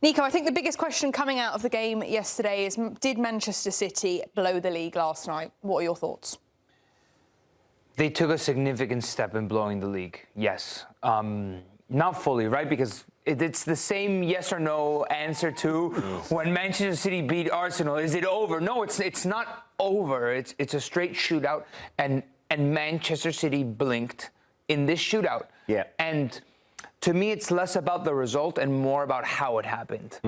Nico, I think the biggest question coming out of the game yesterday is, did Manchester City blow the league last night? What are your thoughts? They took a significant step in blowing the league, yes. Not fully, right? Because it's the same yes or no answer to when Manchester City beat Arsenal. Is it over? No, it's not over. It's a straight shootout, and Manchester City blinked in this shootout. Yeah. And to me, it's less about the result and more about how it happened.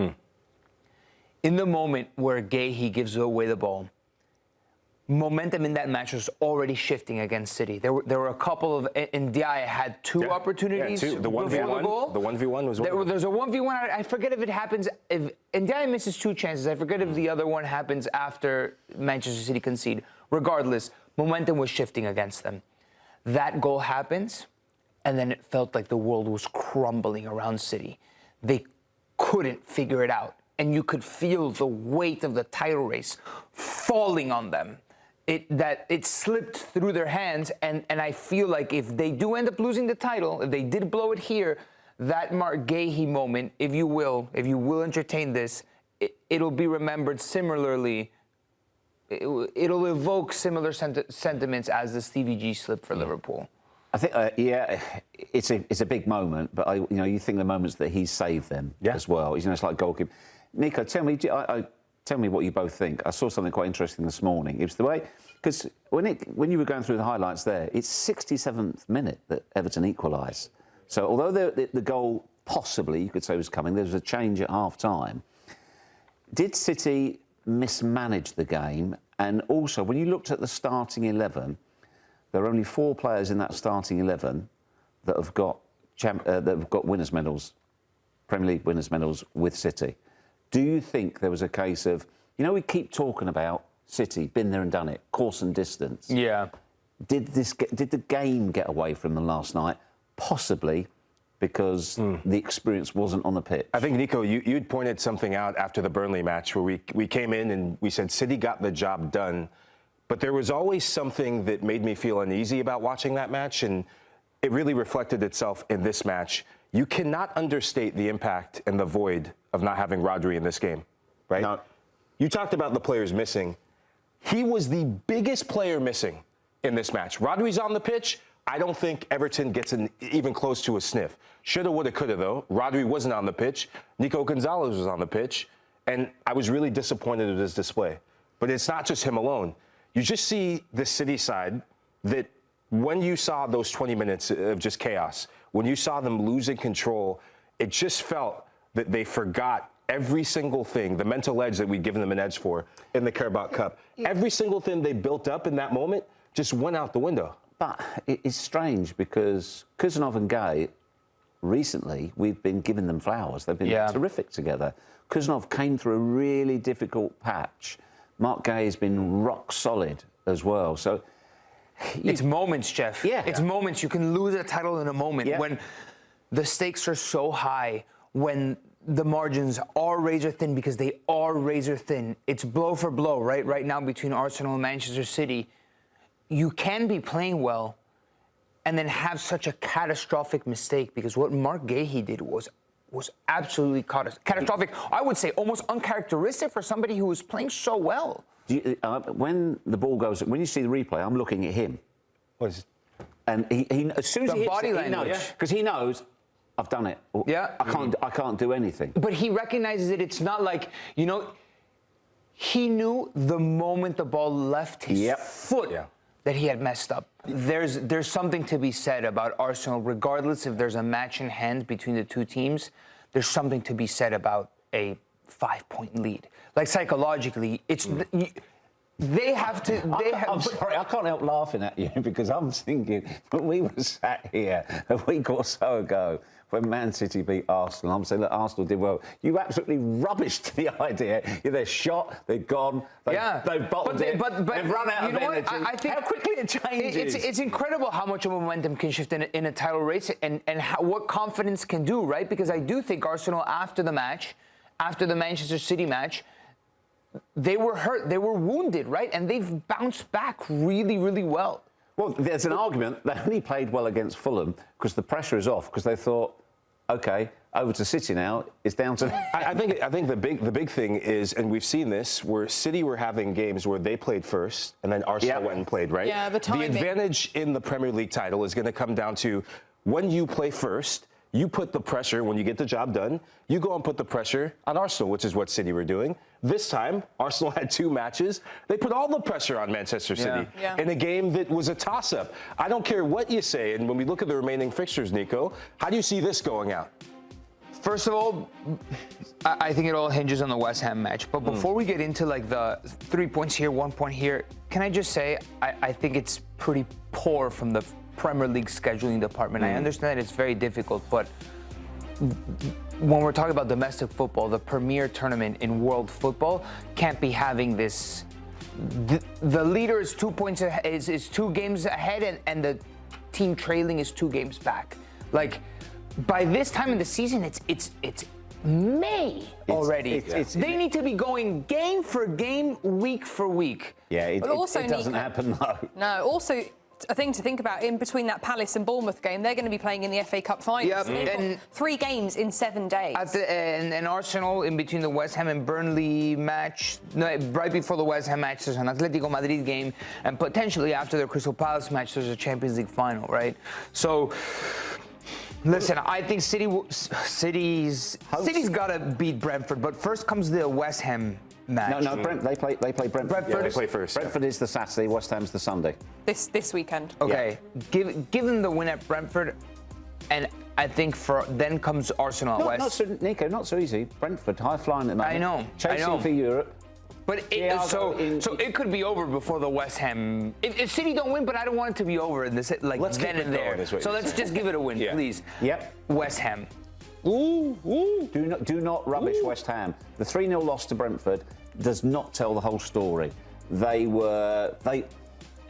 In the moment where Guéhi gives away the ball, momentum in that match was already shifting against City. There were a couple of, and Ndiaye had two opportunities. Yeah, the 1v1. The 1v1 was one. There's a 1v1. I forget if it happens, if Ndiaye misses two chances. I forget if the other one happens after Manchester City concede. Regardless, momentum was shifting against them. That goal happens, and then it felt like the world was crumbling around City. They couldn't figure it out, and you could feel the weight of the title race falling on them. It slipped through their hands, and I feel like if they do end up losing the title, if they did blow it here, that Marc Guéhi moment, if you will entertain this, it'll be remembered similarly. It'll evoke similar sentiments as the Stevie G slip for Liverpool. I think, it's a big moment, but you think the moments that he saved them as well. It's like goalkeeping. Nico, tell me what you both think. I saw something quite interesting this morning. It was the way, because when you were going through the highlights there, it's 67th minute that Everton equalised. So although the goal possibly, you could say, was coming, there was a change at half-time. Did City mismanage the game? And also, when you looked at the starting 11, there are only 4 players in that starting 11 that have got winners' medals, Premier League winners' medals with City. Do you think there was a case of, we keep talking about City, been there and done it, course and distance. Yeah. Did the game get away from them last night? Possibly because the experience wasn't on the pitch. I think, Nico, you'd pointed something out after the Burnley match where we came in and we said City got the job done. But there was always something that made me feel uneasy about watching that match, and it really reflected itself in this match. You cannot understate the impact and the void of not having Rodri in this game, right? No. You talked about the players missing. He was the biggest player missing in this match. Rodri's on the pitch. I don't think Everton gets even close to a sniff. Shoulda, woulda, coulda, though. Rodri wasn't on the pitch. Nico Gonzalez was on the pitch. And I was really disappointed with his display. But it's not just him alone. You just see the City side that when you saw those 20 minutes of just chaos, when you saw them losing control, it just felt that they forgot every single thing, the mental edge that we'd given them an edge for in the Carabao Cup. Yeah. Every single thing they built up in that moment just went out the window. But it's strange because Kusanov and Guéhi, recently, we've been giving them flowers. They've been terrific together. Kusanov came through a really difficult patch. Marc Guéhi has been rock solid as well. So it's moments, Geoff. Yeah. It's moments. You can lose a title in a moment when the stakes are so high, when the margins are razor thin, because they are razor thin. It's blow for blow, right now between Arsenal and Manchester City. You can be playing well and then have such a catastrophic mistake, because what Marc Guéhi did was absolutely catastrophic. I would say almost uncharacteristic for somebody who was playing so well. When the ball goes, when you see the replay, I'm looking at him. And he as soon as he hits it, he knows, because he knows, I've done it. Yeah. I can't do anything. But he recognizes it. It's not like, he knew the moment the ball left his foot that he had messed up. There's something to be said about Arsenal, regardless if there's a match in hand between the two teams. There's something to be said about a 5-point lead. Like, psychologically, it's they have to. I'm sorry, I can't help laughing at you because I'm thinking when we were sat here a week or so ago when Man City beat Arsenal, I'm saying, look, Arsenal did well. You absolutely rubbished the idea. They're shot, they're gone, they've bottled it, they've run out of energy. I think how quickly it changes. It's incredible how much of momentum can shift in a title race, and what confidence can do, right? Because I do think Arsenal, after the Manchester City match, they were hurt, they were wounded, right? And they've bounced back really, really well. Well, there's an argument they only played well against Fulham because the pressure is off, because they thought, okay, over to City now. It's down to. I think the big thing is, and we've seen this, where City were having games where they played first, and then Arsenal went and played, right? Yeah, the timing. The advantage in the Premier League title is going to come down to when you play first. You put the pressure, when you get the job done, you go and put the pressure on Arsenal, which is what City were doing. This time, Arsenal had 2 matches. They put all the pressure on Manchester City in a game that was a toss-up. I don't care what you say, and when we look at the remaining fixtures, Nico, how do you see this going out? First of all, I think it all hinges on the West Ham match. But before we get into like the 3 points here, 1 point here, can I just say I think it's pretty poor from the Premier League scheduling department. I understand that it's very difficult, but when we're talking about domestic football, the premier tournament in world football can't be having this. The leader is 2 points ahead, is 2 games ahead, and the team trailing is 2 games back. Like by this time in the season, it's May already. They need to be going game for game, week for week. Yeah, it doesn't happen though. No, also a thing to think about in between that Palace and Bournemouth game, they're going to be playing in the FA Cup final. Yep. And 3 games in 7 days. And Arsenal, in between the West Ham and Burnley match, right before the West Ham match, there's an Atlético Madrid game, and potentially after the Crystal Palace match, there's a Champions League final, right? So, listen, I think City's got to beat Brentford, but first comes the West Ham match. No, they play Brentford. Yeah, they play first. Brentford is the Saturday, West Ham's the Sunday. This weekend. Okay, give them the win at Brentford, and I think then comes Arsenal at West. Nico, not so easy. Brentford, high flying at the moment. I know. Chasing for Europe. But so it could be over before the West Ham. If City don't win, but I don't want it to be over in this then and there. So let's just give it a win, please. Yep. West Ham. Ooh. Do not rubbish West Ham. The 3-0 loss to Brentford does not tell the whole story.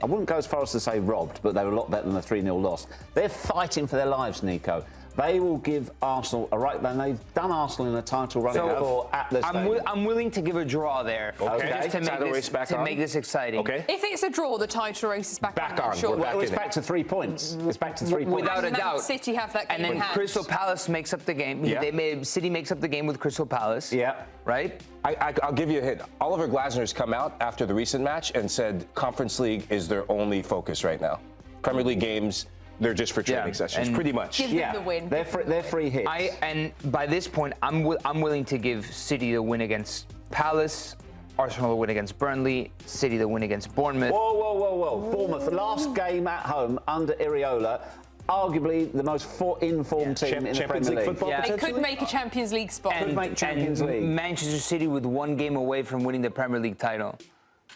I wouldn't go as far as to say robbed, but they were a lot better than the 3-0 loss. They're fighting for their lives, Nico. They will give Arsenal a right. Then they've done Arsenal in a title run before at the stadium. I'm willing to give a draw there, just to make this exciting. Okay. If it's a draw, the title race is back on. Sure. Well, it's back to 3 points. It's back to 3 points. Without a doubt. City have that game and then in hand. Crystal Palace makes up the game. Yeah. City makes up the game with Crystal Palace. Yeah. Right? I'll give you a hint. Oliver Glasner's come out after the recent match and said Conference League is their only focus right now. Premier League games, they're just for training sessions, pretty much. Give them the win. They're free hits. And by this point, I'm willing to give City the win against Palace, Arsenal the win against Burnley, City the win against Bournemouth. Whoa. Bournemouth, last game at home under Iriola, arguably the most informed team in the Premier League. Football, They could make a Champions League spot. Could make Champions League. Manchester City with 1 game away from winning the Premier League title.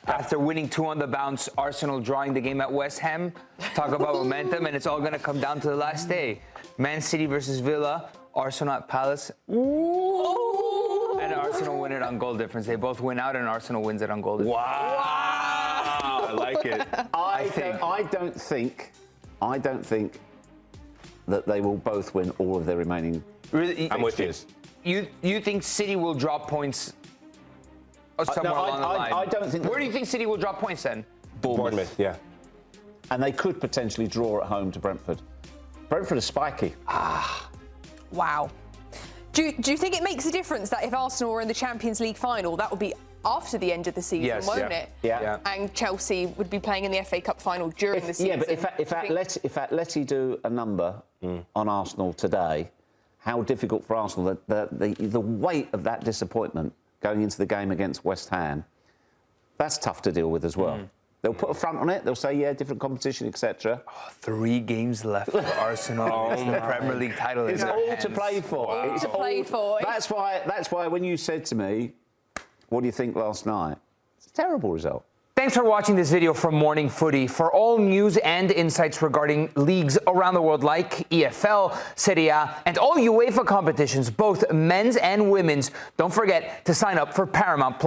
After winning 2 on the bounce, Arsenal drawing the game at West Ham. Talk about momentum, and it's all going to come down to the last day. Man City versus Villa, Arsenal at Palace. Ooh. And Arsenal win it on goal difference. They both win out, and Arsenal wins it on goal difference. Wow. I like it. I don't think that they will both win all of their remaining. Really, I'm with you. You think City will drop points somewhere along the line? I don't think. Where do you think City will drop points then? Bournemouth, yeah. And they could potentially draw at home to Brentford. Brentford is spiky. Wow. Do you think it makes a difference that if Arsenal were in the Champions League final, that would be after the end of the season, won't it? Yeah. And Chelsea would be playing in the FA Cup final during the season. Yeah, but if Atleti do a number on Arsenal today, how difficult for Arsenal, the weight of that disappointment going into the game against West Ham, that's tough to deal with as well. They'll put a front on it. They'll say, yeah, different competition, etc. 3 games left for Arsenal. The Premier League title is all to play for. Wow. It's all to play for. That's why when you said to me, what do you think last night? It's a terrible result. Thanks for watching this video from Morning Footy. For all news and insights regarding leagues around the world like EFL, Serie A, and all UEFA competitions, both men's and women's, don't forget to sign up for Paramount+.